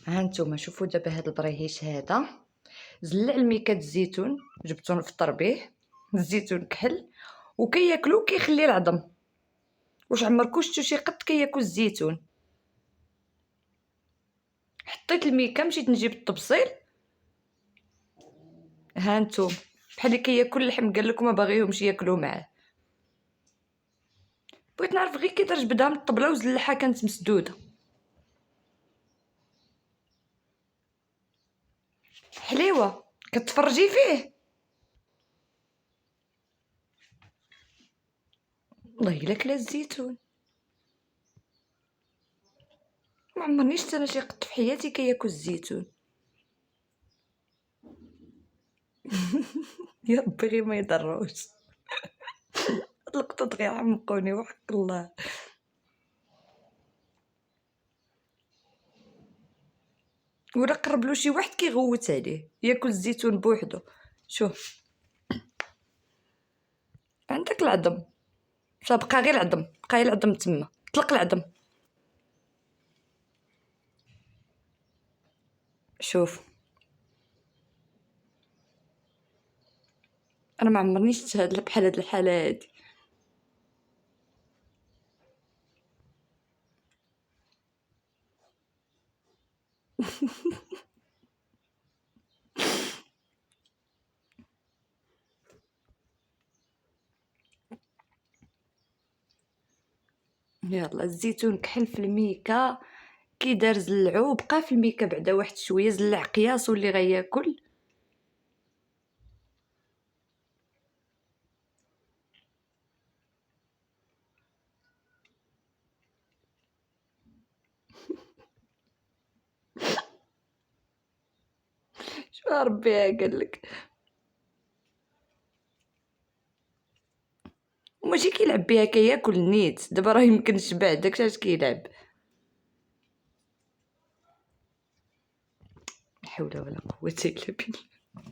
ها نتوما شوفوا دابا هاد البريهيش هذا زلع الميكات الزيتون جبتو نفطر به الزيتون كحل وكياكلو كيخلي العظم. واش عمركم شفتوا شي قط كياكل الزيتون؟ حطيت الميكا مشيت نجيب الطبسيل ها نتوما بحال اللي كياكل اللحم قال لكم ما باغيهمش ياكلوا معاه. بغيت نعرف غير كي دار جبدها من الطبله وزلعها كانت مسدوده. حليوه كتفرجي فيه والله الا كلا الزيتون. ما عمرني شفت انا شي قط في حياتي كياكل الزيتون. يا ربي غير ما يضروش. هاد القطط غير عمقوني وحق الله. ولا قرب له شي واحد كيغوت عليه ياكل الزيتون بوحدو. شوف عندك العظم بقى غير العظم، بقى غير العظم تما، طلق العظم. شوف انا ما عمرني شفت بحال هاد الحاله هادي. يلا الزيتون كحل في الميكا كي دار زلعو بقى في الميكا بعدا واحد شويه زلع قياسو اللي غياكل. شو ربي قالك وماشي كيلعب بها كياكل نيت دابا راه يمكن شبع داكشي اش كيلعب. لا حول ولا قوه الا بالله.